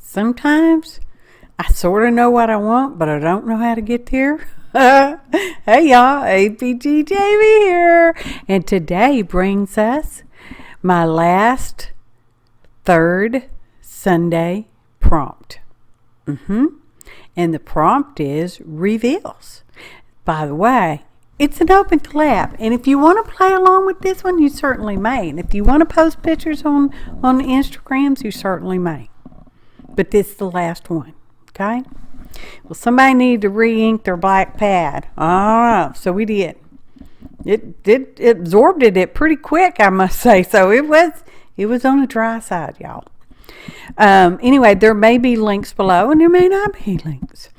sometimes I sort of know what I want, but I don't know how to get there. Hey y'all, APG Jamie here. And today brings us my last third Sunday prompt. And the prompt is reveals. By the way, it's an open collab, and if you want to play along with this one, you certainly may. And if you want to post pictures on Instagrams, you certainly may. But this is the last one, okay? Well, somebody needed to re-ink their black pad. So we did. It absorbed it pretty quick, I must say. So it was on the dry side, y'all. Anyway, there may be links below, and there may not be links.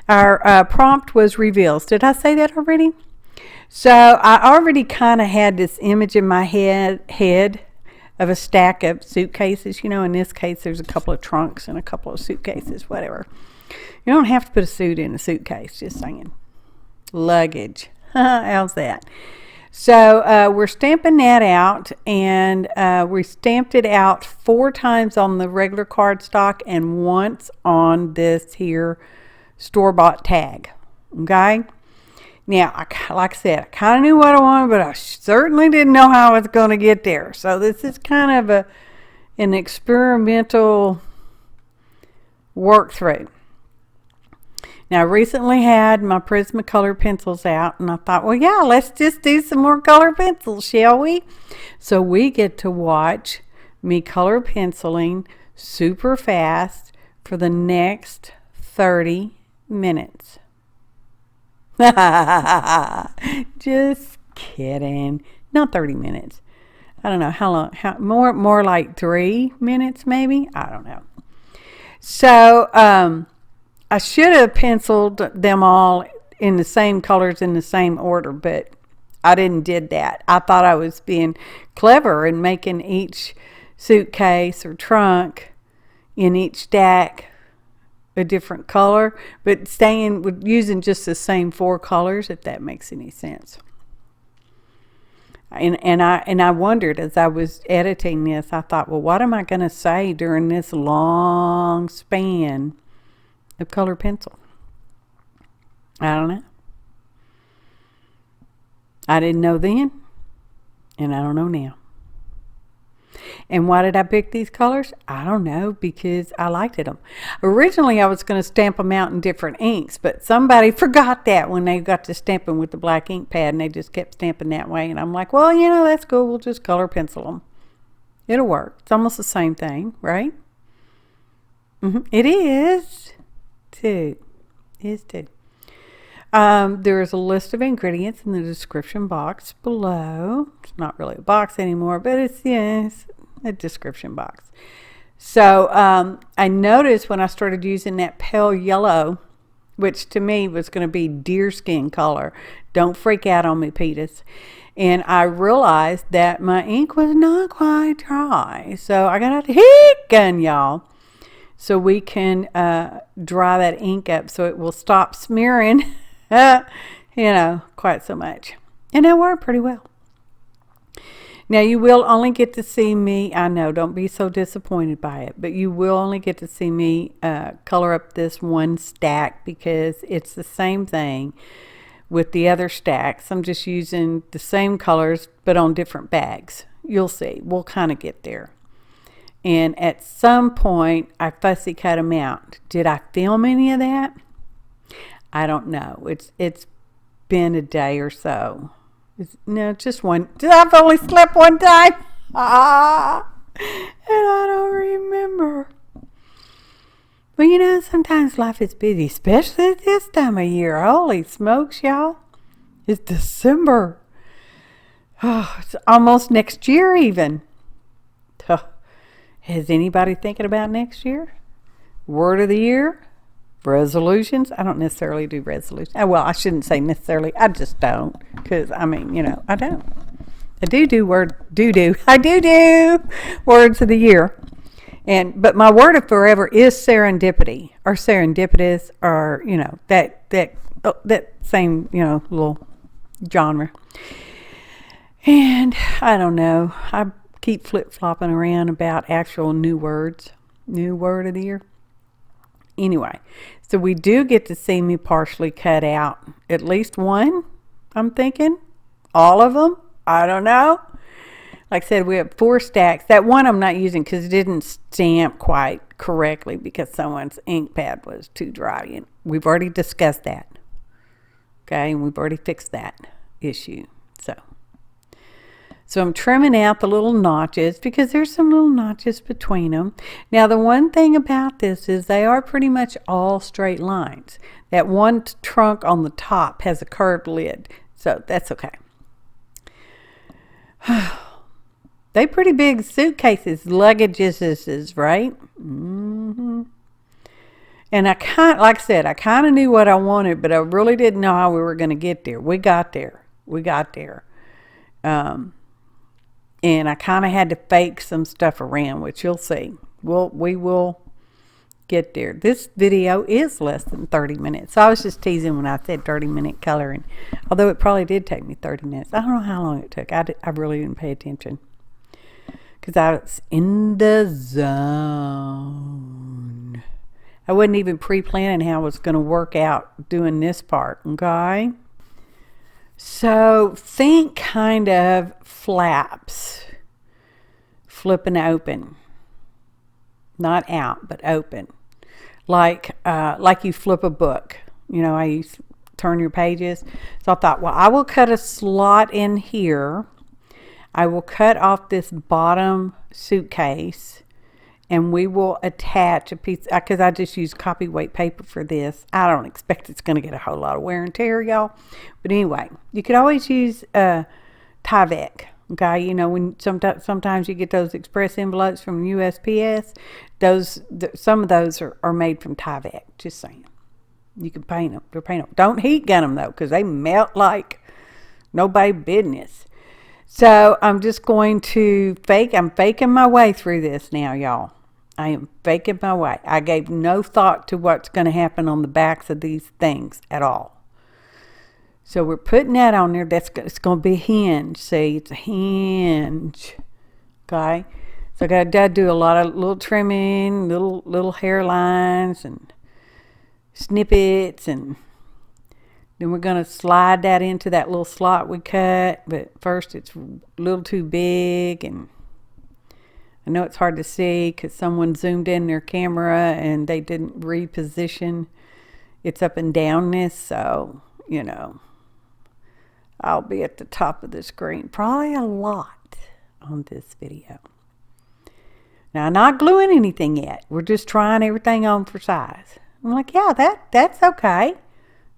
Our prompt was reveals. Did I say that already? So I already kind of had this image in my head of a stack of suitcases. You know, in this case, there's a couple of trunks and a couple of suitcases, whatever. You don't have to put a suit in a suitcase, just saying. Luggage. How's that? So we're stamping that out, and we stamped it out 4 times on the regular cardstock and once on this here store-bought tag. Okay? Now, like I said, I kind of knew what I wanted, but I certainly didn't know how I was going to get there. So this is kind of an experimental work through. Now, I recently had my Prisma color pencils out, and I thought, well, yeah, let's just do some more color pencils, shall we? So we get to watch me color penciling super fast for the next 30 minutes. Just kidding. Not 30 minutes. I don't know how long. More like 3 minutes, maybe. I don't know. So I should have penciled them all in the same colors in the same order, but I didn't did that. I thought I was being clever and making each suitcase or trunk in each stack a different color, but staying with using just the same 4 colors, if that makes any sense. And I wondered as I was editing this, I thought, well, what am I going to say during this long span of color pencil? I don't know. I didn't know then, and I don't know now. And why did I pick these colors? I don't know, because I liked them. Originally, I was going to stamp them out in different inks, but somebody forgot that when they got to stamping with the black ink pad, and they just kept stamping that way. And I'm like, well, you know, that's cool. We'll just color pencil them. It'll work. It's almost the same thing, right? It is, too. It is, too. There is a list of ingredients in the description box below. It's not really a box anymore, but it's a description box. So I noticed when I started using that pale yellow, which to me was going to be deerskin color. Don't freak out on me, Petus. And I realized that my ink was not quite dry. So I got a heat gun, y'all. So we can dry that ink up so it will stop smearing quite so much. And it worked pretty well. Now, you will only get to see me, I know, don't be so disappointed by it, but you will only get to see me color up this one stack, because it's the same thing with the other stacks. I'm just using the same colors, but on different bags. You'll see. We'll kind of get there. And at some point, I fussy cut them out. Did I film any of that? I don't know. It's been a day or so. No, just one. I've only slept one time. And I don't remember. But you know, sometimes life is busy, especially at this time of year. Holy smokes, y'all. It's December. Oh, it's almost next year even. Is anybody thinking about next year? Word of the year? Resolutions? I don't necessarily do resolutions. Well, I shouldn't say necessarily. I just don't. Because, I mean, I don't. I do words of the year. But my word of forever is serendipity, or serendipitous, or, that same, little genre. And I don't know. I keep flip-flopping around about actual new words. New word of the year. Anyway, so we do get to see me partially cut out at least one, I'm thinking. All of them? I don't know. Like I said, we have 4 stacks. That one I'm not using because it didn't stamp quite correctly because someone's ink pad was too dry. And we've already discussed that. Okay, and we've already fixed that issue. So I'm trimming out the little notches because there's some little notches between them. Now, the one thing about this is they are pretty much all straight lines. That one trunk on the top has a curved lid, so that's okay. They pretty big suitcases, luggages, right? Mm-hmm. And I like I said, I kind of knew what I wanted, but I really didn't know how we were going to get there. We got there. And I kind of had to fake some stuff around, which you'll see. We will get there. This video is less than 30 minutes. So I was just teasing when I said 30-minute coloring, although it probably did take me 30 minutes. I don't know how long it took. I really didn't pay attention because I was in the zone. I wasn't even pre-planning how I was going to work out doing this part, okay? So think kind of flaps, flipping open, not out, but open, like you flip a book. You know, you turn your pages. So I thought, well, I will cut a slot in here. I will cut off this bottom suitcase, and we will attach a piece, because I just use copy-weight paper for this. I don't expect it's going to get a whole lot of wear and tear, y'all. But anyway, you could always use Tyvek, okay? You know, when sometimes you get those express envelopes from USPS, some of those are made from Tyvek, just saying. You can paint them. They're paintable. Don't heat gun them, though, because they melt like nobody business. So I'm just going to I'm faking my way through this now, y'all. I am faking my way. I gave no thought to what's going to happen on the backs of these things at all. So we're putting that on there. It's going to be a hinge. See, it's a hinge. Okay. So I got to do a lot of little trimming, little hairlines and snippets, and then we're going to slide that into that little slot we cut. But first, it's a little too big, and I know it's hard to see because someone zoomed in their camera and they didn't reposition its up and downness. So, you know, I'll be at the top of the screen probably a lot on this video. Now, I'm not gluing anything yet. We're just trying everything on for size. I'm like, yeah, that's okay.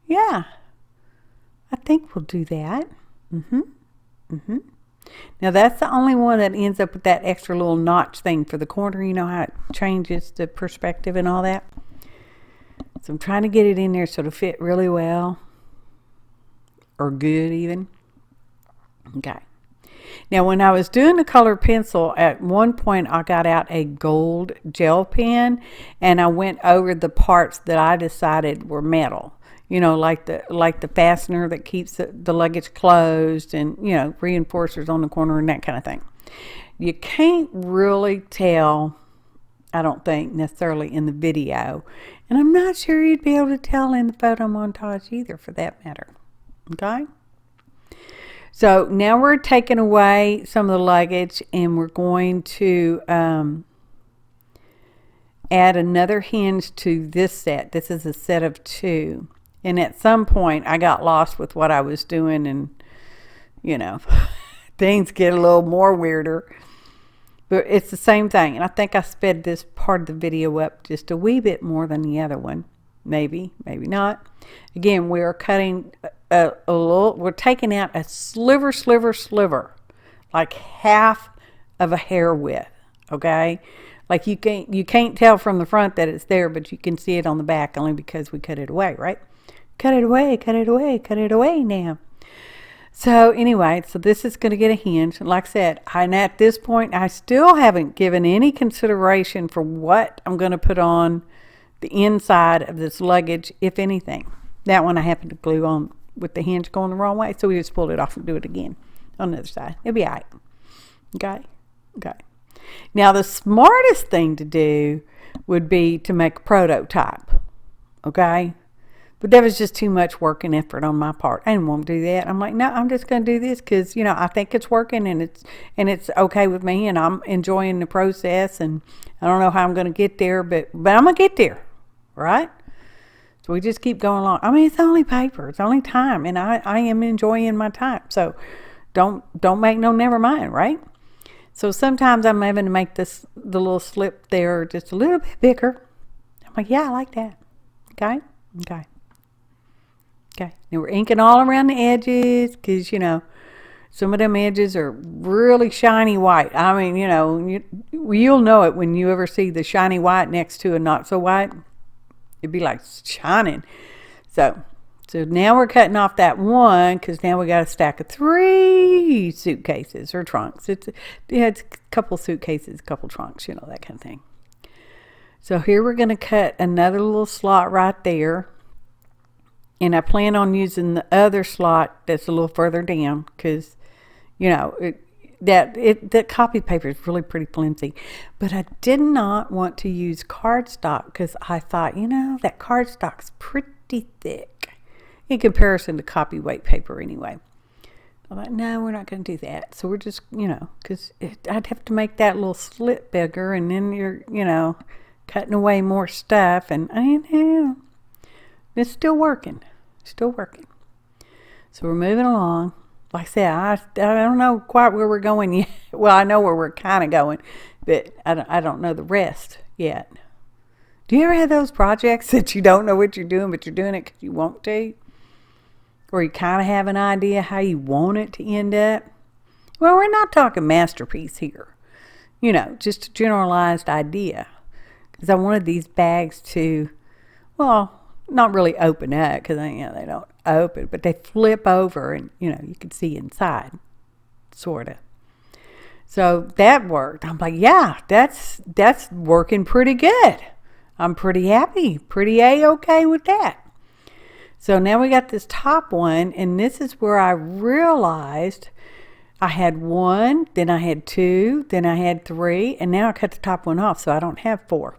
Yeah, I think we'll do that. Now, that's the only one that ends up with that extra little notch thing for the corner. You know how it changes the perspective and all that? So I'm trying to get it in there so it'll fit really well. Or good, even. Okay. Now, when I was doing the color pencil, at one point I got out a gold gel pen, and I went over the parts that I decided were metal. You know, like the fastener that keeps the luggage closed, and, you know, reinforcers on the corner and that kind of thing. You can't really tell, I don't think, necessarily in the video. And I'm not sure you'd be able to tell in the photo montage either, for that matter. Okay? So now we're taking away some of the luggage, and we're going to add another hinge to this set. This is a set of 2. And at some point, I got lost with what I was doing, and, you know, things get a little more weirder. But it's the same thing. And I think I sped this part of the video up just a wee bit more than the other one. Maybe, maybe not. Again, we are cutting a little, we're taking out a sliver, like half of a hair width, okay? Like you can't tell from the front that it's there, but you can see it on the back only because we cut it away, right? Cut it away now. So anyway, so this is going to get a hinge. And like I said, and at this point, I still haven't given any consideration for what I'm going to put on the inside of this luggage, if anything. That one I happened to glue on with the hinge going the wrong way, so we just pulled it off and do it again on the other side. It'll be all right. Okay. Now, the smartest thing to do would be to make a prototype. Okay? But that was just too much work and effort on my part. I didn't want to do that. I'm like, no, I'm just going to do this because, you know, I think it's working and it's okay with me and I'm enjoying the process, and I don't know how I'm going to get there, but I'm going to get there, right? So we just keep going along. I mean, it's only paper. It's only time, and I am enjoying my time. So don't make no never mind, right? So sometimes I'm having to make the little slip there just a little bit bigger. I'm like, yeah, I like that. Okay? Okay. Okay, now we're inking all around the edges because, you know, some of them edges are really shiny white. I mean, you know, you'll know it when you ever see the shiny white next to a not so white. It'd be like shining. So now we're cutting off that one because now we got a stack of 3 suitcases or trunks. It's a couple suitcases, a couple trunks, you know, that kind of thing. So here we're going to cut another little slot right there. And I plan on using the other slot that's a little further down because, you know, that copy paper is really pretty flimsy. But I did not want to use cardstock because I thought, you know, that cardstock's pretty thick in comparison to copy weight paper anyway. I thought, no, we're not going to do that. So we're just, you know, because I'd have to make that little slit bigger, and then you're, you know, cutting away more stuff. And it's still working. Still working. So we're moving along. Like I said, I don't know quite where we're going yet. Well, I know where we're kind of going, but I don't know the rest yet. Do you ever have those projects that you don't know what you're doing, but you're doing it because you want to? Or you kind of have an idea how you want it to end up? Well, we're not talking masterpiece here. You know, just a generalized idea. Because I wanted these bags to, well, not really open up because, you know, they don't open, but they flip over and, you know, you can see inside, sort of. So that worked. I'm like, yeah, that's working pretty good. I'm pretty happy, pretty A-okay with that. So now we got this top one, and this is where I realized I had 1, then I had 2, then I had 3, and now I cut the top one off, so I don't have 4.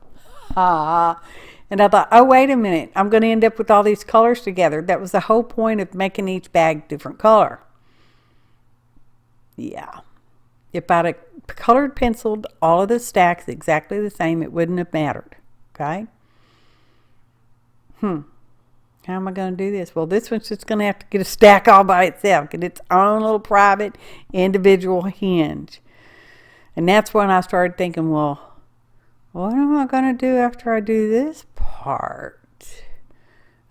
And I thought, oh, wait a minute, I'm going to end up with all these colors together. That was the whole point of making each bag different color. Yeah. If I'd have colored penciled all of the stacks exactly the same, it wouldn't have mattered. Okay? How am I going to do this? Well, this one's just going to have to get a stack all by itself, get its own little private individual hinge. And that's when I started thinking, well, what am I going to do after I do this part?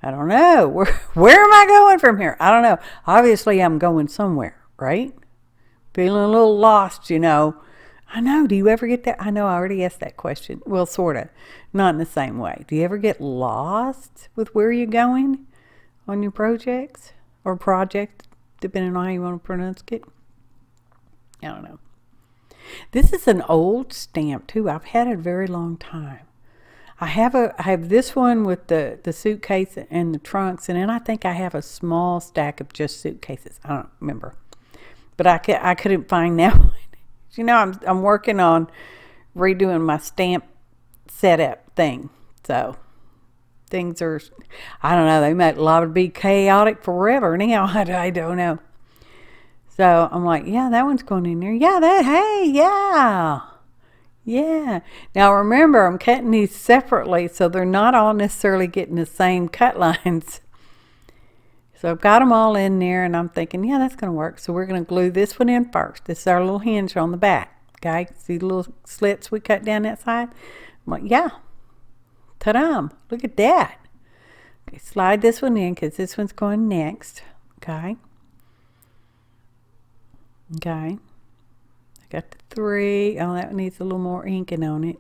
I don't know. Where am I going from here? I don't know. Obviously, I'm going somewhere, right? Feeling a little lost, you know. I know. Do you ever get that? I know I already asked that question. Well, sort of. Not in the same way. Do you ever get lost with where you're going on your projects or project, depending on how you want to pronounce it? I don't know. This is an old stamp too. I've had it a very long time. I have this one with the suitcase and the trunks, and then I think I have a small stack of just suitcases. I don't remember, but I couldn't find that one. You know, I'm working on redoing my stamp setup thing, so things are, I don't know. They might be chaotic forever now. I don't know. So I'm like, yeah, that one's going in there. Yeah, yeah. Now remember, I'm cutting these separately, so they're not all necessarily getting the same cut lines. So I've got them all in there, and I'm thinking, yeah, that's going to work. So we're going to glue this one in first. This is our little hinge on the back. Okay, see the little slits we cut down that side? I'm like, yeah, ta-da, look at that. Okay, slide this one in because this one's going next. Okay. I got the 3. Oh, that one needs a little more inking on it.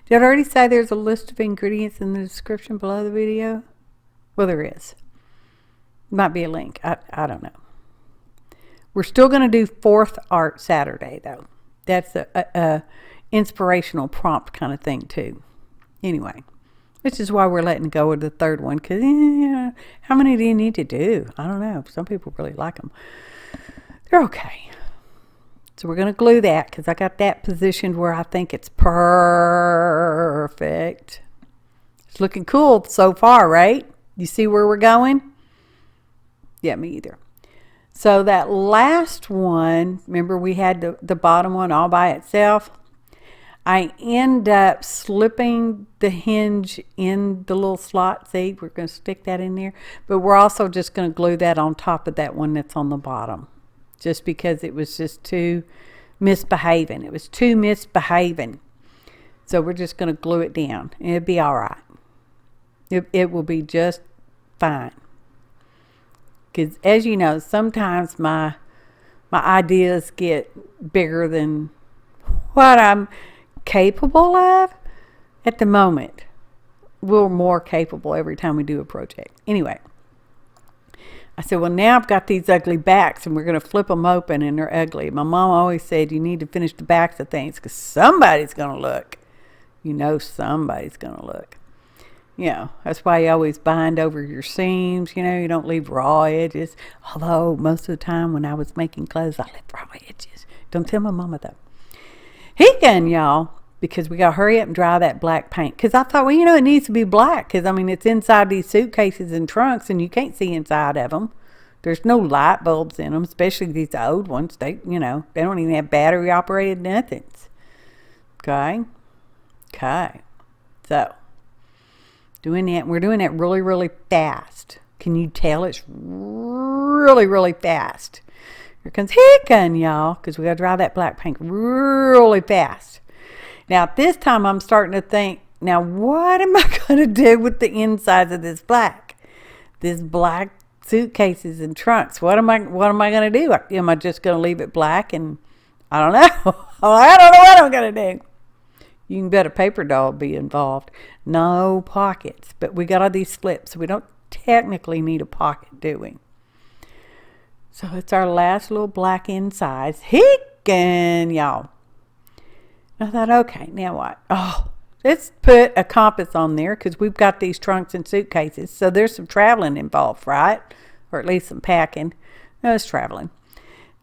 Did I already say there's a list of ingredients in the description below the video? Well, there is. Might be a link. I don't know. We're still going to do 4th Art Saturday, though. That's a inspirational prompt kind of thing, too. Anyway, which is why we're letting go of the 3rd one, because how many do you need to do? I don't know. Some people really like them. They're okay. So we're going to glue that because I got that positioned where I think it's perfect. It's looking cool so far, right? You see where we're going? Yeah, me either. So that last one, remember we had the bottom one all by itself? I end up slipping the hinge in the little slot. See, we're going to stick that in there. But we're also just going to glue that on top of that one that's on the bottom. Just because it was just too misbehaving. It was too misbehaving. So we're just going to glue it down. And it'll be all right. It will be just fine. Because as you know, sometimes my ideas get bigger than what I'm capable of. At the moment, we're more capable every time we do a project. Anyway, I said, well, now I've got these ugly backs and we're going to flip them open and they're ugly. My mom always said you need to finish the backs of things because somebody's going to look. You know somebody's going to look. You know, that's why you always bind over your seams. You know, you don't leave raw edges. Although most of the time when I was making clothes, I left raw edges. Don't tell my mama though. He can, y'all, because we got to hurry up and dry that black paint. Because I thought, well, you know, it needs to be black. Because, I mean, it's inside these suitcases and trunks and you can't see inside of them. There's no light bulbs in them, especially these old ones. They, you know, they don't even have battery operated nothings. Okay. Okay. So. Doing that, we're doing that really, really fast. Can you tell it's really, really fast? Here comes Hicken, y'all, because we got to dry that black paint really fast. Now, this time I'm starting to think, now what am I going to do with the insides of this black? This black suitcases and trunks. What am I going to do? Am I just going to leave it black? And I don't know. I don't know what I'm going to do. You can bet a paper doll will be involved. No pockets, but we got all these slips, so we don't technically need a pocket, do we? So it's our last little black insides. Hicken, y'all. I thought, okay, now what? Oh, let's put a compass on there because we've got these trunks and suitcases, so there's some traveling involved, right? Or at least some packing. No, it's traveling.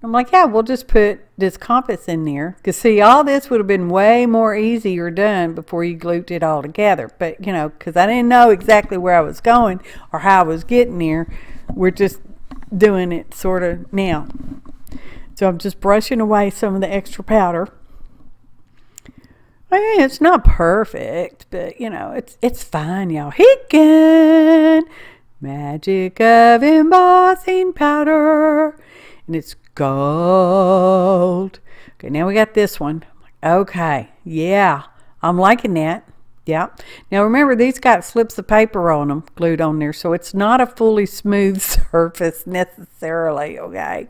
I'm like, yeah, we'll just put this compass in there. Because, see, all this would have been way more easier done before you glued it all together. But, you know, because I didn't know exactly where I was going or how I was getting there, we're just doing it sort of now. So I'm just brushing away some of the extra powder. I mean, it's not perfect, but, you know, it's fine, y'all. Hicken! Magic of embossing powder. And it's gold. Okay, now we got this one. Okay, yeah, I'm liking that. Yeah. Now remember, these got slips of paper on them, glued on there, so it's not a fully smooth surface necessarily, okay?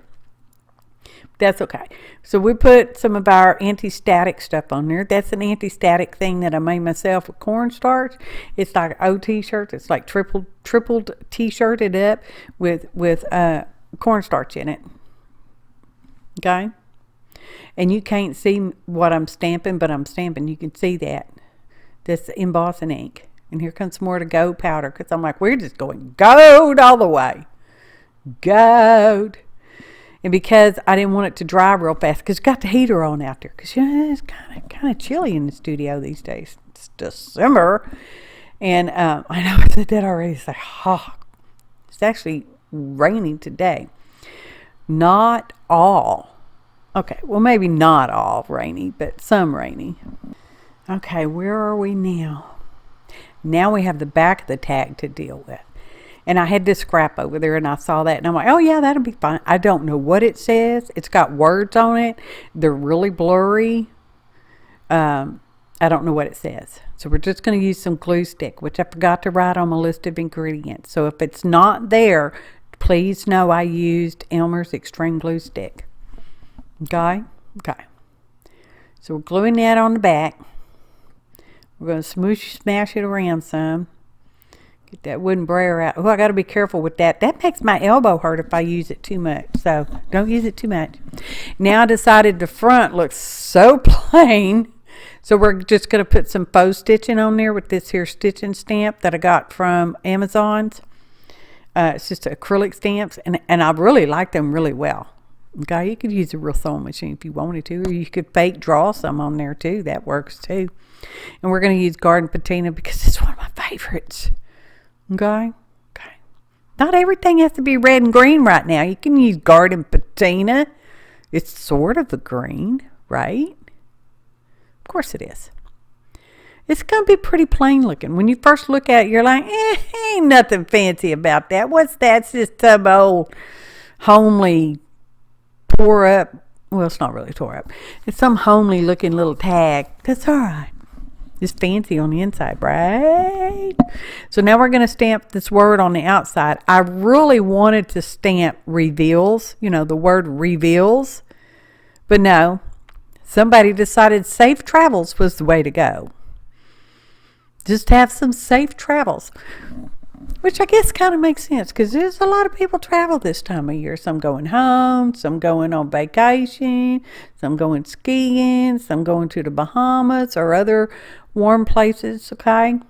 That's okay. So we put some of our anti-static stuff on there. That's an anti-static thing that I made myself with cornstarch. It's like an old t-shirt. It's like tripled t-shirted up with cornstarch in it. Okay, and you can't see what I'm stamping, but I'm stamping. You can see that. That's embossing ink. And here comes some more to gold powder because I'm like, we're just going gold all the way. Gold. And because I didn't want it to dry real fast because got the heater on out there because, you know, it's kind of chilly in the studio these days. It's December. And I know I said that already. It's like, oh, it's actually raining today. Not all. Okay, well, maybe not all rainy, but some rainy. Okay, where are we now? Now we have the back of the tag to deal with. And I had this scrap over there, and I saw that, and I'm like, oh, yeah, that'll be fine. I don't know what it says. It's got words on it. They're really blurry. I don't know what it says. So we're just going to use some glue stick, which I forgot to write on my list of ingredients. So if it's not there, please know I used Elmer's Extreme Glue Stick. Okay? Okay. So we're gluing that on the back. We're going to smash it around some. Get that wooden brayer out. Oh, I got to be careful with that. That makes my elbow hurt if I use it too much. So don't use it too much. Now I decided the front looks so plain. So we're just going to put some faux stitching on there with this here stitching stamp that I got from Amazon's. It's just acrylic stamps, and I really like them really well. Okay, you could use a real sewing machine if you wanted to, or you could fake draw some on there too. That works too. And we're going to use garden patina because it's one of my favorites. Okay? Okay. Not everything has to be red and green right now. You can use garden patina. It's sort of a green, right? Of course it is. It's going to be pretty plain looking. When you first look at it, you're like, ain't nothing fancy about that. What's that? It's just some old homely tore up. Well, it's not really tore up. It's some homely looking little tag. That's all right. It's fancy on the inside, right? So now we're going to stamp this word on the outside. I really wanted to stamp reveals, the word reveals. But no, somebody decided safe travels was the way to go. Just have some safe travels, which I guess kind of makes sense because there's a lot of people travel this time of year. Some going home, some going on vacation, some going skiing, some going to the Bahamas or other warm places. Okay,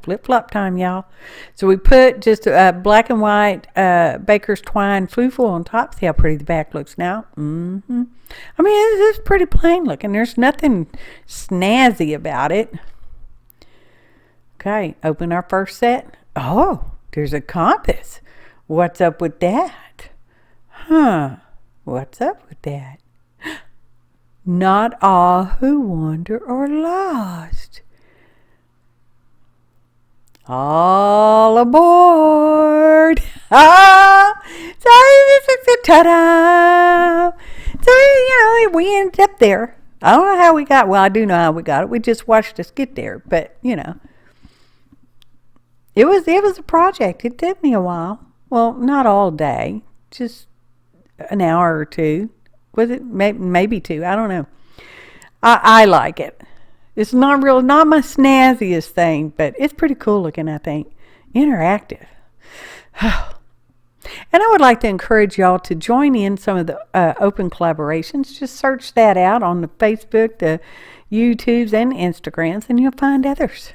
flip-flop time, y'all. So we put just a black and white baker's twine fluffle on top. See how pretty the back looks now. I mean, it's pretty plain looking. There's nothing snazzy about it. Okay, open our first set. Oh, there's a compass. What's up with that? What's up with that? Not all who wander are lost. All aboard. Ta-da! So, we ended up there. I don't know how we got, well, I do know how we got it. We just watched us get there, but, It was a project. It took me a while. Well, not all day, just an hour or two. Was it maybe two? I don't know. I like it. It's not my snazziest thing, but it's pretty cool looking. I think interactive. And I would like to encourage y'all to join in some of the open collaborations. Just search that out on the Facebook, the YouTubes, and Instagrams, and you'll find others.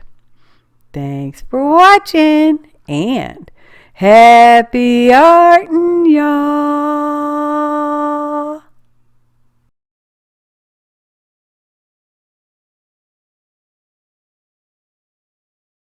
Thanks for watching, and happy arting, y'all.